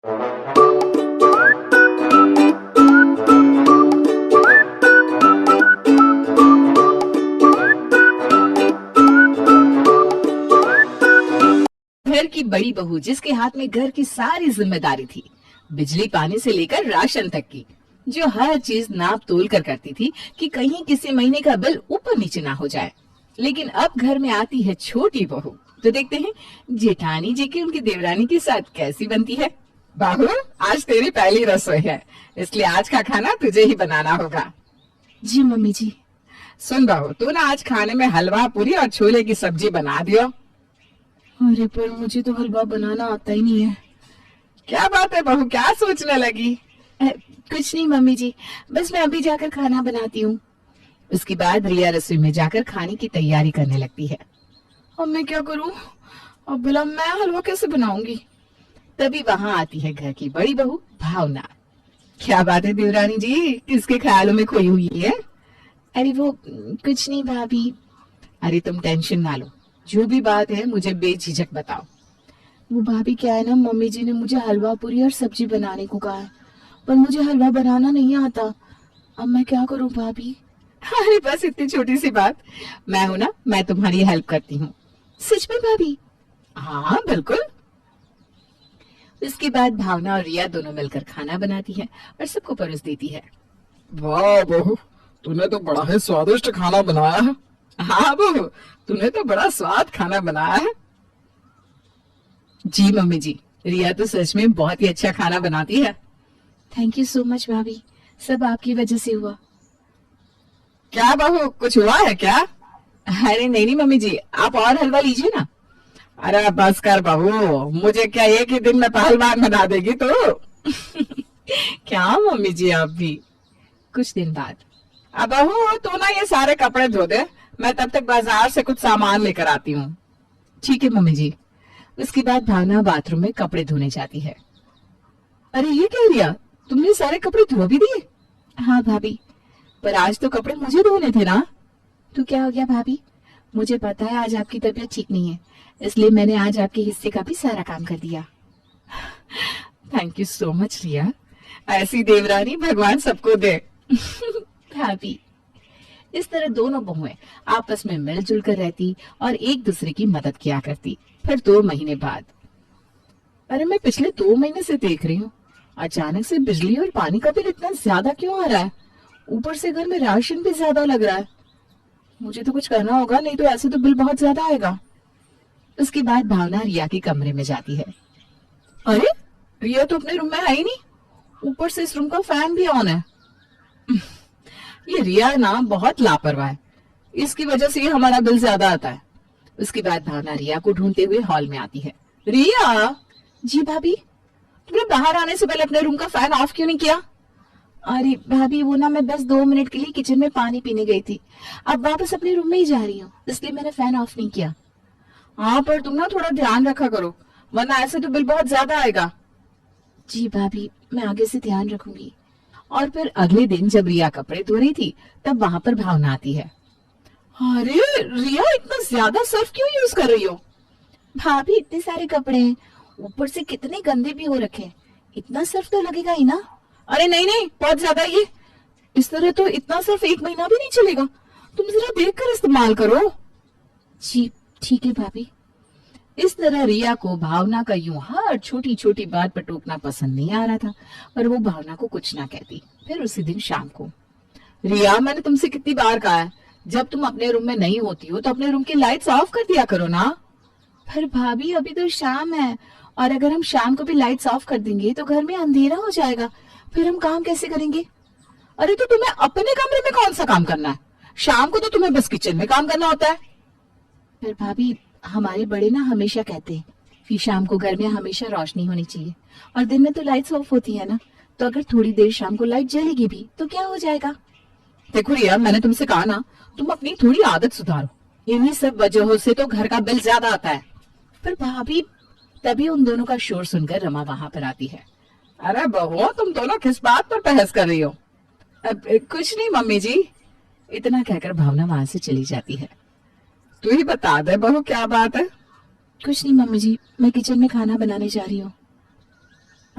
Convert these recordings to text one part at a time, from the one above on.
घर की बड़ी बहू जिसके हाथ में घर की सारी जिम्मेदारी थी, बिजली पानी से लेकर राशन तक की, जो हर चीज नाप तोल कर करती थी कि कहीं किसी महीने का बिल ऊपर नीचे ना हो जाए। लेकिन अब घर में आती है छोटी बहू, तो देखते हैं जेठानी जी की उनकी देवरानी के साथ कैसी बनती है। बहू, आज तेरी पहली रसोई है, इसलिए आज का खाना तुझे ही बनाना होगा। जी मम्मी जी। सुन बहू, तू ना आज खाने में हलवा पूरी और छोले की सब्जी बना दियो। अरे पर मुझे तो हलवा बनाना आता ही नहीं है। क्या बात है बहू, क्या सोचने लगी? कुछ नहीं मम्मी जी, बस मैं अभी जाकर खाना बनाती हूँ। उसके बाद रिया रसोई में जाकर खाने की तैयारी करने लगती है। अब मैं क्या करूँ? अब भला मैं हलवा कैसे बनाऊंगी? तभी वहां आती है घर की बड़ी बहू भावना। क्या बात है देवरानी जी, किसके ख्यालों में खोई हुई है? अरे वो कुछ नहीं भाभी। अरे तुम टेंशन ना लो, जो भी बात है मुझे बेझिझक बताओ। वो भाभी क्या है ना, मम्मी जी ने मुझे हलवा पूरी और सब्जी बनाने को कहा है, पर मुझे हलवा बनाना नहीं आता। अब मैं क्या करूं भाभी? अरे बस इतनी छोटी सी बात, मैं हूं ना, मैं तुम्हारी हेल्प करती हूँ। सच में भाभी? हाँ बिल्कुल। इसके बाद भावना और रिया दोनों मिलकर खाना बनाती है और सबको परोस देती है। वाह बहू, तूने तो बड़ा ही स्वादिष्ट खाना बनाया है। हाँ बहू, तूने तो बड़ा स्वाद खाना बनाया है। जी मम्मी जी, रिया तो सच में बहुत ही अच्छा खाना बनाती है। थैंक यू सो मच भाभी, सब आपकी वजह से हुआ। क्या बहू, कुछ हुआ है क्या? अरे नहीं नहीं मम्मी जी, आप और हलवा लीजिए ना। अरे बस कर बहू, मुझे क्या एक ही दिन में पहलवान बना देगी तो? क्या मम्मी जी, आप भी। कुछ दिन बाद। अब बहू तो ना ये सारे कपड़े धो दे, मैं तब तक बाजार से कुछ सामान लेकर आती हूँ। ठीक है मम्मी जी। उसके बाद भावना बाथरूम में कपड़े धोने जाती है। अरे ये क्या रिया, तुमने सारे कपड़े धो भी दिए? हाँ भाभी, पर आज तो कपड़े मुझे धोने थे ना। तो क्या हो गया भाभी? मुझे पता है आज आपकी तबीयत ठीक नहीं है, इसलिए मैंने आज आपके हिस्से का भी सारा काम कर दिया। थैंक यू सो मच रिया, ऐसी देवरानी भगवान सबको दे। भाभी, इस तरह दोनों बहुएं आपस में मिलजुल कर रहती और एक दूसरे की मदद किया करती। फिर 2 महीने बाद। अरे मैं पिछले 2 महीने से देख रही हूँ, अचानक से बिजली और पानी का बिल इतना ज्यादा क्यों आ रहा है? ऊपर से घर में राशन भी ज्यादा लग रहा है। मुझे तो कुछ करना होगा, नहीं तो ऐसे तो बिल बहुत ज्यादा आएगा। उसके बाद भावना रिया के कमरे में जाती है। अरे रिया तो अपने रूम में है ही नहीं, ऊपर से इस रूम का फैन भी ऑन है। ये रिया ना बहुत लापरवाह है, इसकी वजह से ही हमारा बिल ज्यादा आता है। उसके बाद भावना रिया को ढूंढते हुए हॉल में आती है। रिया। जी भाभी। तुमने बाहर आने से पहले अपने रूम का फैन ऑफ क्यों नहीं किया? अरे भाभी वो ना, मैं बस 2 मिनट के लिए किचन में पानी पीने गई थी, अब वापस अपने रूम में ही जा रही हूँ, इसलिए मैंने फैन ऑफ नहीं किया। हाँ पर तुम ना थोड़ा ध्यान रखा करो, वरना ऐसे तो बिल बहुत ज्यादा आएगा। जी भाभी, मैं आगे से ध्यान रखूंगी। और फिर अगले दिन जब रिया कपड़े धो रही थी, तब वहां पर भावना आती है। अरे रिया, इतना ज्यादा सर्फ क्यों यूज कर रही हो? भाभी इतने सारे कपड़े हैं, ऊपर से कितने गंदे भी हो रखे हैं, इतना सर्फ तो लगेगा ही ना। अरे नहीं नहीं, बहुत ज्यादा ये, इस तरह तो इतना सर्फ 1 महीना भी नहीं चलेगा, तुम जरा देख कर इस्तेमाल करो। जी ठीक है भाभी। इस तरह रिया को भावना का यूं हर छोटी छोटी बात पर टोकना पसंद नहीं आ रहा था, पर वो भावना को कुछ ना कहती। फिर उसी दिन शाम को। रिया, मैंने तुमसे कितनी बार कहा है, जब तुम अपने रूम में नहीं होती हो तो अपने रूम की लाइट्स ऑफ कर दिया करो ना। पर भाभी अभी तो शाम है, और अगर हम शाम को भी लाइट्स ऑफ कर देंगे तो घर में अंधेरा हो जाएगा, फिर हम काम कैसे करेंगे? अरे तो तुम्हें अपने कमरे में कौन सा काम करना है? शाम को तो तुम्हें बस किचन में काम करना होता है। फिर भाभी, हमारे बड़े ना हमेशा कहते हैं कि शाम को घर में हमेशा रोशनी होनी चाहिए, और दिन में तो लाइट्स ऑफ होती है ना, तो अगर थोड़ी देर शाम को लाइट जलेगी भी तो क्या हो जाएगा? देखो रिया, मैंने तुमसे कहा ना, तुम अपनी थोड़ी आदत सुधारो, इन्हीं सब वजहों से तो घर का बिल ज्यादा आता है। पर भाभी, तभी उन दोनों का शोर सुनकर रमा वहां पर आती है। अरे बहू, तुम दोनों किस बात पर बहस कर रही हो? कुछ नहीं मम्मी जी। इतना कहकर भावना वहां से चली जाती है। तू ही बता दे बहू, क्या बात है? कुछ नहीं मम्मी जी, मैं किचन में खाना बनाने जा रही हूँ।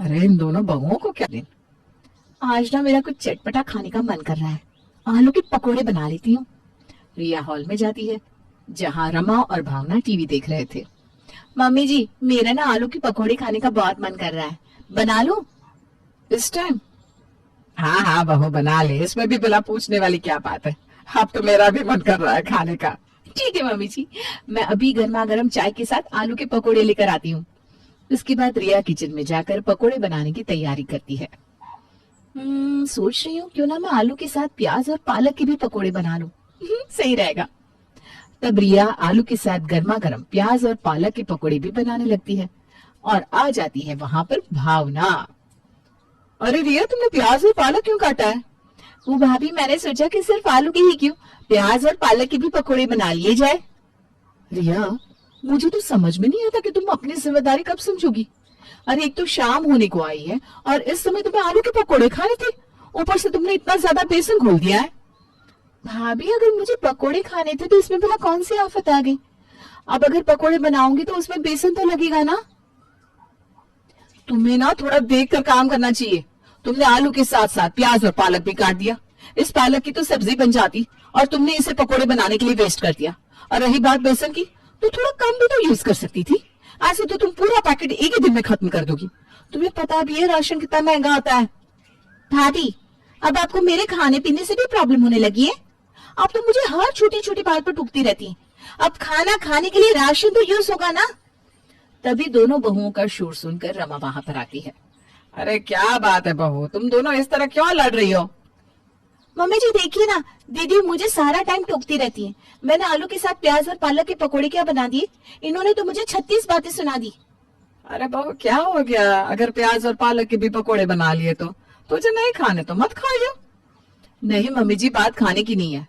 अरे इन दोनों बहुओं को क्या दिन। आज ना मेरा कुछ चटपटा खाने का मन कर रहा है, आलू के पकोड़े बना लेती हूँ। रिया हॉल में जाती है जहाँ रमा और भावना टीवी देख रहे थे। मम्मी जी, मेरा ना आलू के पकोड़े खाने का बहुत मन कर रहा है, बना लूं इस टाइम? हाँ हाँ बहू बना ले, इसमें भी भला पूछने वाली क्या बात है। अब तो मेरा भी मन कर रहा है खाने का। ठीक है मम्मी जी, मैं अभी गर्मा गर्म चाय के साथ आलू के पकोड़े लेकर आती हूँ। उसके बाद रिया किचन में जाकर पकोड़े बनाने की तैयारी करती है। सोच रही हूँ क्यों ना मैं आलू के साथ प्याज और पालक के भी पकोड़े बना लूं। सही रहेगा। तब रिया आलू के साथ गर्मा गर्म प्याज और पालक के पकोड़े भी बनाने लगती है और आ जाती है वहां पर भावना। अरे रिया, तुमने प्याज और पालक क्यों काटा है? वो भाभी, मैंने सोचा कि सिर्फ आलू के ही क्यों, प्याज और पालक के भी पकोड़े बना लिए जाए। रिया, मुझे तो समझ में नहीं आता कि तुम अपनी जिम्मेदारी कब समझोगी। अरे एक तो शाम होने को आई है और इस समय तुम्हें आलू के पकोड़े खाने थे, ऊपर से तुमने इतना ज्यादा बेसन घोल दिया है। भाभी, अगर मुझे पकोड़े खाने थे तो इसमें भला कौन सी आफत आ गई? अब अगर पकोड़े बनाऊंगी तो उसमें बेसन तो लगेगा ना। तुम्हें ना थोड़ा देख कर काम करना चाहिए। तुमने आलू के साथ साथ प्याज और पालक भी काट दिया। इस पालक की तो सब्जी बन जाती और तुमने इसे पकोड़े बनाने के लिए वेस्ट कर दिया। और रही बात बेसन की, तो थोड़ा कम भी तो यूज कर सकती थी। ऐसे तो तुम पूरा पैकेट एक ही दिन में खत्म कर दोगी। तुम्हें पता भी है राशन कितना महंगा आता है। भाभी, अब आपको मेरे खाने पीने से भी प्रॉब्लम होने लगी है। आप तो मुझे हर छोटी छोटी बात पर टूकती रहती हैं। अब खाना खाने के लिए राशन तो यूज होगा ना। तभी दोनों बहुओं का शोर सुनकर रमा वहां पर आती है। अरे क्या बात है बहू, तुम दोनों इस तरह क्यों लड़ रही हो? मम्मी जी देखिए ना, दीदी मुझे सारा टाइम टोकती रहती है। मैंने आलू के साथ प्याज और पालक के पकोड़े क्या बना दिए, इन्होंने तो मुझे 36 बातें सुना दी। अरे बहू, क्या हो गया? अगर प्याज और पालक के भी पकोड़े बना लिए तो तुझे नहीं खाने तो मत खाइयो। नहीं मम्मी जी, बात खाने की नहीं है।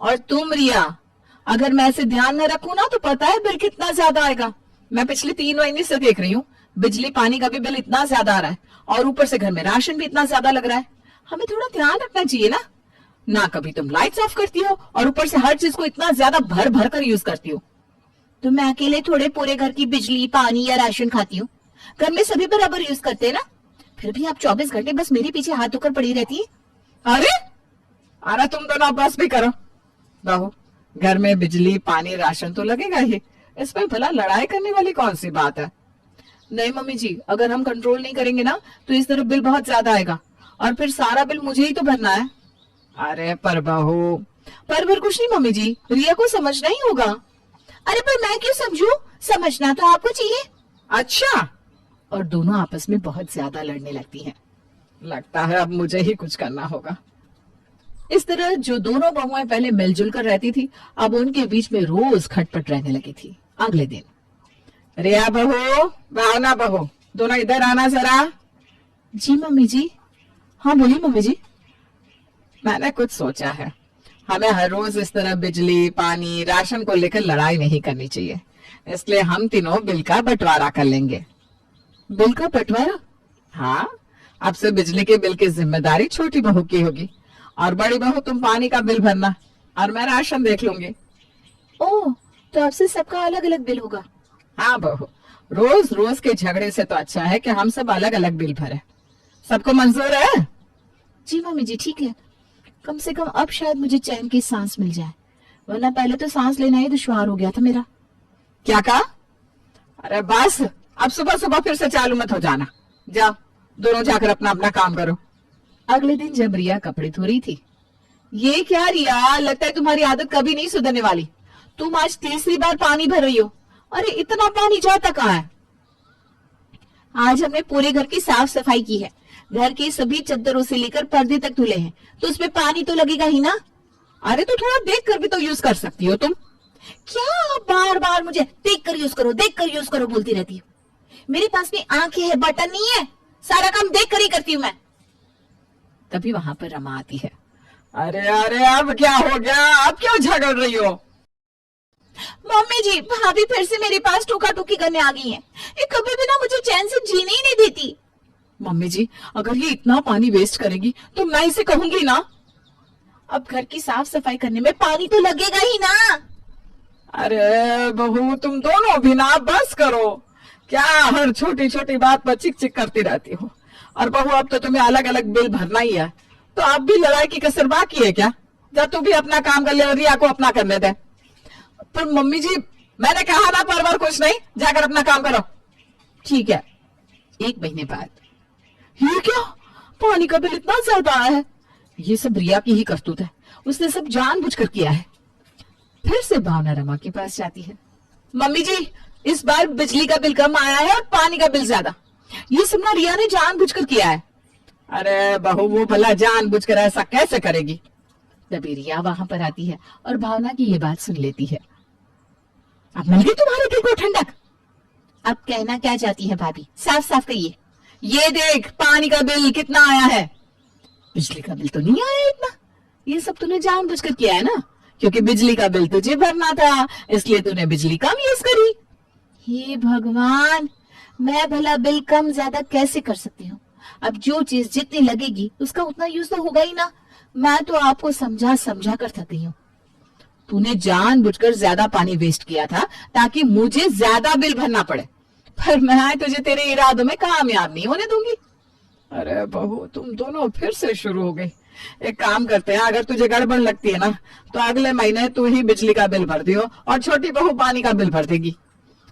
और तुम रिया, अगर मैं ऐसे ध्यान न रखूं ना तो पता है बिल कितना ज्यादा आएगा। मैं पिछले 3 महीने से देख रही हूँ, बिजली पानी का भी बिल इतना ज्यादा आ रहा है और ऊपर से घर में राशन भी इतना ज्यादा लग रहा है। हमें थोड़ा ध्यान रखना चाहिए ना। ना कभी तुम लाइट्स ऑफ करती हो और ऊपर से हर चीज को इतना ज्यादा भर भर कर यूज करती हो। तो मैं अकेले थोड़े पूरे घर की बिजली पानी या राशन खाती हूँ, घर में सभी बराबर यूज करते हैं ना। फिर भी आप 24 घंटे बस मेरे पीछे हाथ धोकर पड़ी रहती है। अरे तुम दोनों बस भी करो। बहू, घर में बिजली पानी राशन तो लगेगा ही, इसमें भला लड़ाई करने वाली कौन सी बात है? नहीं मम्मी जी, अगर हम कंट्रोल नहीं करेंगे ना तो इस तरफ बिल बहुत ज्यादा आएगा और फिर सारा बिल मुझे ही तो भरना है। अरे पर बहू, पर कुछ नहीं मम्मी जी, रिया को समझना ही होगा। अरे पर मैं क्यों समझूं? समझना तो आपको चाहिए। अच्छा। और दोनों आपस में बहुत ज्यादा लड़ने लगती हैं। लगता है अब मुझे ही कुछ करना होगा। इस तरह जो दोनों बहुएं पहले मिलजुल कर रहती थी, अब उनके बीच में रोज खटपट रहने लगी थी। अगले दिन, रिया बहू, भावना बहू, दोनों इधर आना जरा। जी मम्मी जी। हाँ बोलिए मम्मी जी। मैंने कुछ सोचा है, हमें हर रोज इस तरह बिजली पानी राशन को लेकर लड़ाई नहीं करनी चाहिए, इसलिए हम तीनों बिल का बंटवारा कर लेंगे। बिल का बंटवारा? हाँ, अब से बिजली के बिल की जिम्मेदारी छोटी बहू की होगी और बड़ी बहू तुम पानी का बिल भरना और मैं राशन देख लूंगी। ओह, तो अब से सबका अलग अलग बिल होगा? हाँ बहू, रोज रोज के झगड़े से तो अच्छा है कि हम सब अलग अलग बिल भरे। सबको मंजूर है? जी मम्मी जी, ठीक है। कम से कम अब शायद मुझे चैन की सांस मिल जाए, वरना पहले तो सांस लेना ही दुश्वार हो गया था मेरा। क्या कहा? अरे बस, अब सुबह सुबह फिर से चालू मत हो जाना। जाओ दोनों जाकर अपना अपना काम करो। अगले दिन जब रिया कपड़े धो रही थी, ये क्या रिया, लगता है तुम्हारी आदत कभी नहीं सुधरने वाली। तुम आज तीसरी बार पानी भर रही हो। अरे इतना पानी जाता कहाँ है? आज हमने पूरे घर की साफ सफाई की है, घर की सभी चद्दरों से लेकर पर्दे तक धुले हैं, तो उसमें पानी तो लगेगा ही ना। अरे तो थोड़ा देख कर भी तो यूज कर सकती हो तुम। क्या बार बार मुझे देख कर यूज करो बोलती रहती हो? मेरे पास भी आंखें है, बटन नहीं है, सारा काम देख कर ही करती हूँ मैं। तभी वहां पर रमा आती है। अरे अरे अब क्या हो गया, अब क्यों झगड़ रही हो? मम्मी जी, भाभी फिर से मेरे पास टोका टोकी करने आ गई है। ये कभी भी ना मुझे चैन से जीने ही नहीं देती। मम्मी जी, अगर ये इतना पानी वेस्ट करेगी तो मैं इसे कहूंगी ना। अब घर की साफ सफाई करने में पानी तो लगेगा ही ना। अरे बहू, तुम दोनों भी ना बस करो। क्या हर छोटी छोटी बात पर चिक चिक करती रहती हो? और बहू अब तो तुम्हें अलग अलग बिल भरना ही है, तो अब भी लड़ाई की कसर बाकी है क्या? जब तू भी अपना काम कर ले और रिया को अपना करने दे। पर मम्मी जी, मैंने कहा ना पर बार कुछ नहीं, जाकर अपना काम करो। ठीक है। 1 महीने बाद। ये क्या, पानी का बिल इतना ज्यादा आया है? ये सब रिया की ही करतूत है, उसने सब जानबूझकर किया है। फिर से भावना रमा के पास जाती है। मम्मी जी, इस बार बिजली का बिल कम आया है और पानी का बिल ज्यादा। ये सब ना रिया ने जानबूझकर किया है। अरे बहू, वो भला जानबूझकर ऐसा कैसे करेगी? तभी रिया वहां पर आती है और भावना की ये बात सुन लेती है। अब मिल गई तुम्हारे दिल को ठंडक। अब कहना क्या चाहती है भाभी, साफ साफ कहिए। ये देख, पानी का बिल कितना आया है। बिजली का बिल तो नहीं आया इतना। ये सब तूने जानबूझकर किया है ना, क्योंकि बिजली का बिल तुझे भरना था, इसलिए तूने बिजली कम यूज करी। हे भगवान, मैं भला बिल कम ज्यादा कैसे कर सकती हूँ? अब जो चीज जितनी लगेगी उसका उतना यूज तो होगा ही ना। मैं तो आपको समझा समझा कर थक गई हूँ। तूने जानबूझकर ज्यादा पानी वेस्ट किया था ताकि मुझे ज्यादा बिल भरना पड़े, पर मैं तुझे तेरे इरादों में कामयाब नहीं होने दूंगी। अरे बहू, तुम दोनों फिर से शुरू हो गई। एक काम करते हैं, अगर तुझे गड़बड़ लगती है ना तो अगले महीने तू ही बिजली का बिल भर दियो और छोटी बहू पानी का बिल भर देगी।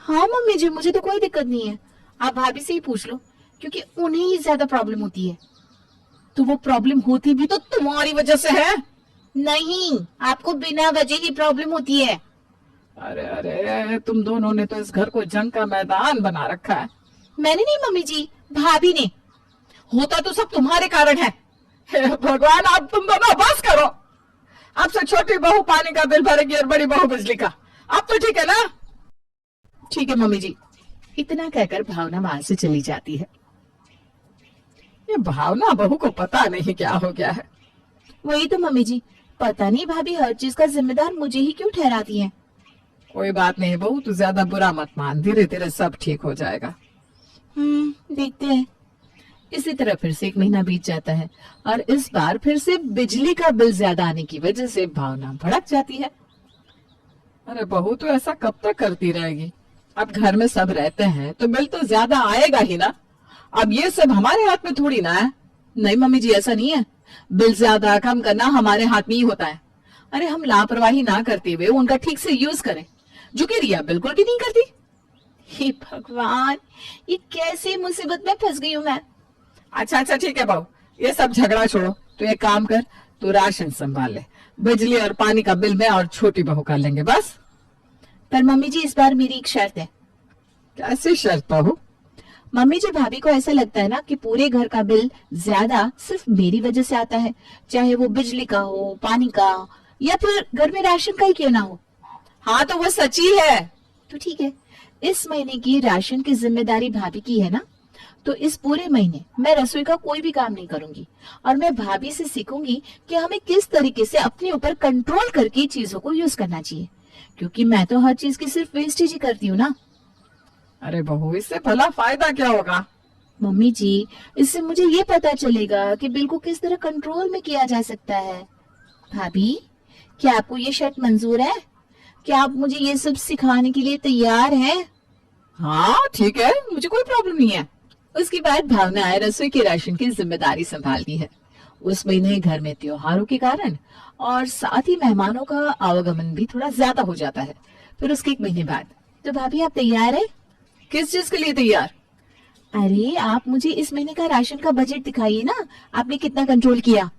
हाँ मम्मी जी, मुझे तो कोई दिक्कत नहीं है। आप भाभी से ही पूछ लो, क्योंकि उन्हें ही ज्यादा प्रॉब्लम होती है। तो वो प्रॉब्लम होती भी तो तुम्हारी वजह से है। नहीं, आपको बिना वजह ही प्रॉब्लम होती है। अरे अरे, तुम दोनों ने तो इस घर को जंग का मैदान बना रखा है। मैंने नहीं मम्मी जी, भाभी ने। होता तो सब तुम्हारे कारण है। हे भगवान, अब तुम दोनों बस करो। अब से छोटी बहू पानी का बिल भरेगी और बड़ी बहू बिजली का। अब तो ठीक है ना? ठीक है मम्मी जी। इतना कहकर भावना वहां से चली जाती है। ये भावना बहू को पता नहीं क्या हो गया है। वही तो मम्मी जी, पता नहीं भाभी हर चीज का जिम्मेदार मुझे ही क्यों ठहराती हैं। कोई बात नहीं बहू, तू ज्यादा बुरा मत मान, धीरे धीरे सब ठीक हो जाएगा। देखते हैं। इसी तरह फिर से 1 महीना बीत जाता है और इस बार फिर से बिजली का बिल ज्यादा आने की वजह से भावना भड़क जाती है। अरे बहू, तो ऐसा कब तक करती रहेगी? अब घर में सब रहते हैं तो बिल तो ज्यादा आएगा ही ना। अब ये सब हमारे हाथ में थोड़ी ना है। नहीं मम्मी जी, ऐसा नहीं है। बिल ज्यादा कम करना हमारे हाथ में ही होता है। अरे हम लापरवाही ना करते हुए उनका ठीक से यूज करें, जो कि रिया बिल्कुल भी नहीं करती। हे भगवान, ये कैसे मुसीबत में फंस गई हूँ मैं। अच्छा ठीक है बहू, ये सब झगड़ा छोड़ो। तो एक काम कर, तू राशन संभाल ले, बिजली और पानी का बिल मैं और छोटी बहू कर लेंगे बस। पर मम्मी जी, इस बार मेरी एक शर्त है। कैसी शर्त बहू? मम्मी जी, भाभी को ऐसा लगता है ना कि पूरे घर का बिल ज्यादा सिर्फ मेरी वजह से आता है, चाहे वो बिजली का हो, पानी का, या फिर घर में राशन का ही क्यों ना हो। हाँ, तो वो सच्ची है। तो ठीक है, इस महीने की राशन की जिम्मेदारी भाभी की है ना, तो इस पूरे महीने मैं रसोई का कोई भी काम नहीं करूंगी और मैं भाभी से सीखूंगी कि हमें किस तरीके से अपने ऊपर कंट्रोल करके चीजों को यूज करना चाहिए, क्योंकि मैं तो हर चीज की सिर्फ वेस्टेज ही करती हूँ ना। अरे बहू, इससे भला फायदा क्या होगा? मम्मी जी, इससे मुझे ये पता चलेगा कि बिल को किस तरह कंट्रोल में किया जा सकता है। भाभी, क्या आपको ये शर्त मंजूर है? क्या आप मुझे ये सब सिखाने के लिए तैयार हैं? हाँ ठीक है, मुझे कोई प्रॉब्लम नहीं है। उसके बाद भावना रसोई के राशन की जिम्मेदारी संभालती है। उस महीने घर में त्योहारों के कारण और साथ ही मेहमानों का आवागमन भी थोड़ा ज्यादा हो जाता है। फिर उसके 1 महीने बाद। तो भाभी, आप तैयार है? किस चीज के लिए तैयार? अरे, आप मुझे इस महीने का राशन का बजट दिखाइए ना, आपने कितना कंट्रोल किया।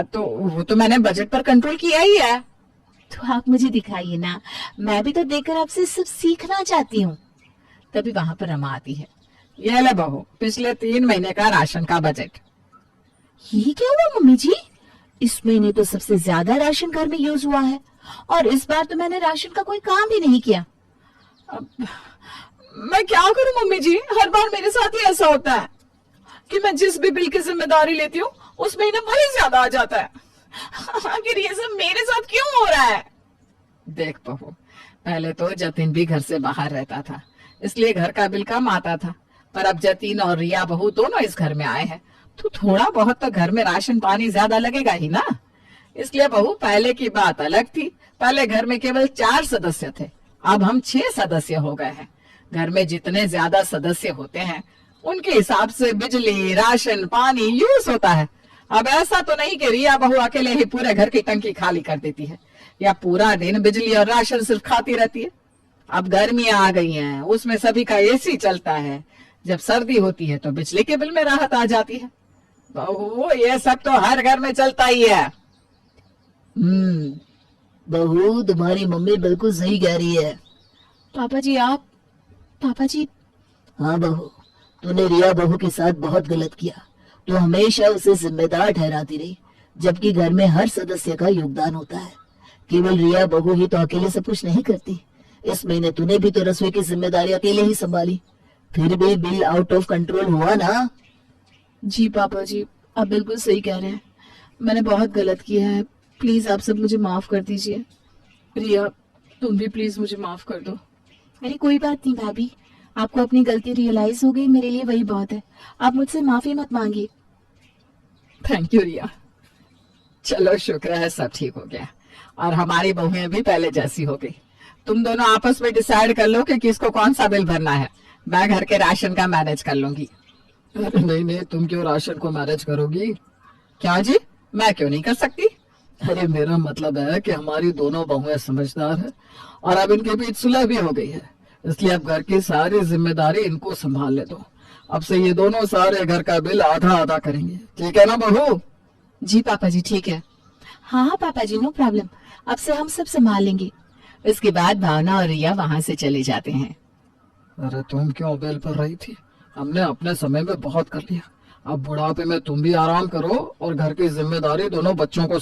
तो वो तो मैंने बजट पर कंट्रोल किया ही है। तो आप मुझे दिखाइए ना, मैं भी तो देखकर आपसे सब सीखना चाहती हूँ। तभी वहां पर रमा आती है। ये ले बहू, पिछले 3 महीने का राशन का बजट। ये क्या हुआ मम्मी जी? इस महीने तो सबसे ज्यादा राशन घर में यूज हुआ है और इस बार तो मैंने राशन का कोई काम भी नहीं किया। अब मैं क्या करूं मम्मी जी, हर बार मेरे साथ ही ऐसा होता है कि मैं जिस भी बिल की जिम्मेदारी लेती हूँ उस महीने वही ज्यादा आ जाता है। आखिर ये सब मेरे साथ क्यों हो रहा है? देख बहू, पहले तो जतिन भी घर से बाहर रहता था, इसलिए घर का बिल कम आता था। पर अब जतिन और रिया बहू दोनों इस घर में आए हैं तो थोड़ा बहुत तो घर में राशन पानी ज्यादा लगेगा ही ना। इसलिए बहू, पहले की बात अलग थी। पहले घर में केवल 4 सदस्य थे, अब हम 6 सदस्य हो गए हैं। घर में जितने ज्यादा सदस्य होते हैं उनके हिसाब से बिजली, राशन, पानी यूज होता है। अब ऐसा तो नहीं कि रिया बहू अकेले ही पूरे घर की टंकी खाली कर देती है या पूरा दिन बिजली और राशन सिर्फ खाती रहती है। अब गर्मियां आ गई हैं, उसमें सभी का एसी चलता है। जब सर्दी होती है तो बिजली के बिल में राहत आ जाती है। बहू, ये सब तो हर घर में चलता ही है। बहू, तुम्हारी मम्मी बिल्कुल सही कह रही है। पापा जी हाँ बहू, तूने रिया बहू के साथ बहुत गलत किया। तू हमेशा उसे जिम्मेदार ठहराती रही, जबकि घर में हर सदस्य का योगदान होता है। केवल रिया बहू ही तो अकेले सब कुछ नहीं करती। इस महीने तूने भी तो रसोई की जिम्मेदारी अकेले ही संभाली, फिर भी बिल आउट ऑफ कंट्रोल हुआ ना। जी पापा जी, आप बिल्कुल सही कह रहे हैं। मैंने बहुत गलत किया है। प्लीज आप सब मुझे माफ कर दीजिए। रिया, तुम भी प्लीज मुझे माफ कर दो। अरे कोई बात नहीं भाभी, आपको अपनी गलती रियलाइज हो गई, मेरे लिए वही बहुत है। आप मुझसे माफी मत मांगिए। थैंक यू रिया। चलो, शुक्र है सब ठीक हो गया और हमारी बहुएं भी पहले जैसी हो गई। तुम दोनों आपस में डिसाइड कर लो कि किसको कौन सा बिल भरना है। मैं घर के राशन का मैनेज कर लूंगी। अरे नहीं, तुम क्यों राशन को मैनेज करोगी? क्या जी, मैं क्यों नहीं कर सकती? अरे मेरा मतलब है कि हमारी दोनों बहुएं समझदार है और अब इनके बीच सुलह भी हो गई है, इसलिए अब घर की सारी जिम्मेदारी इनको संभाल ले दो। अब से ये दोनों सारे घर का बिल आधा आधा करेंगे, ठीक है ना बहू? जी पापा जी, ठीक है। हाँ पापा जी, नो प्रॉब्लम। अब से हम सब संभाल लेंगे। इसके बाद भावना और रिया वहां से चले जाते हैं। अरे तुम क्यों बेल पर रही थी? हमने अपने समय में बहुत कर लिया। अब बुढ़ापे में तुम भी आराम करो और घर की जिम्मेदारी दोनों बच्चों को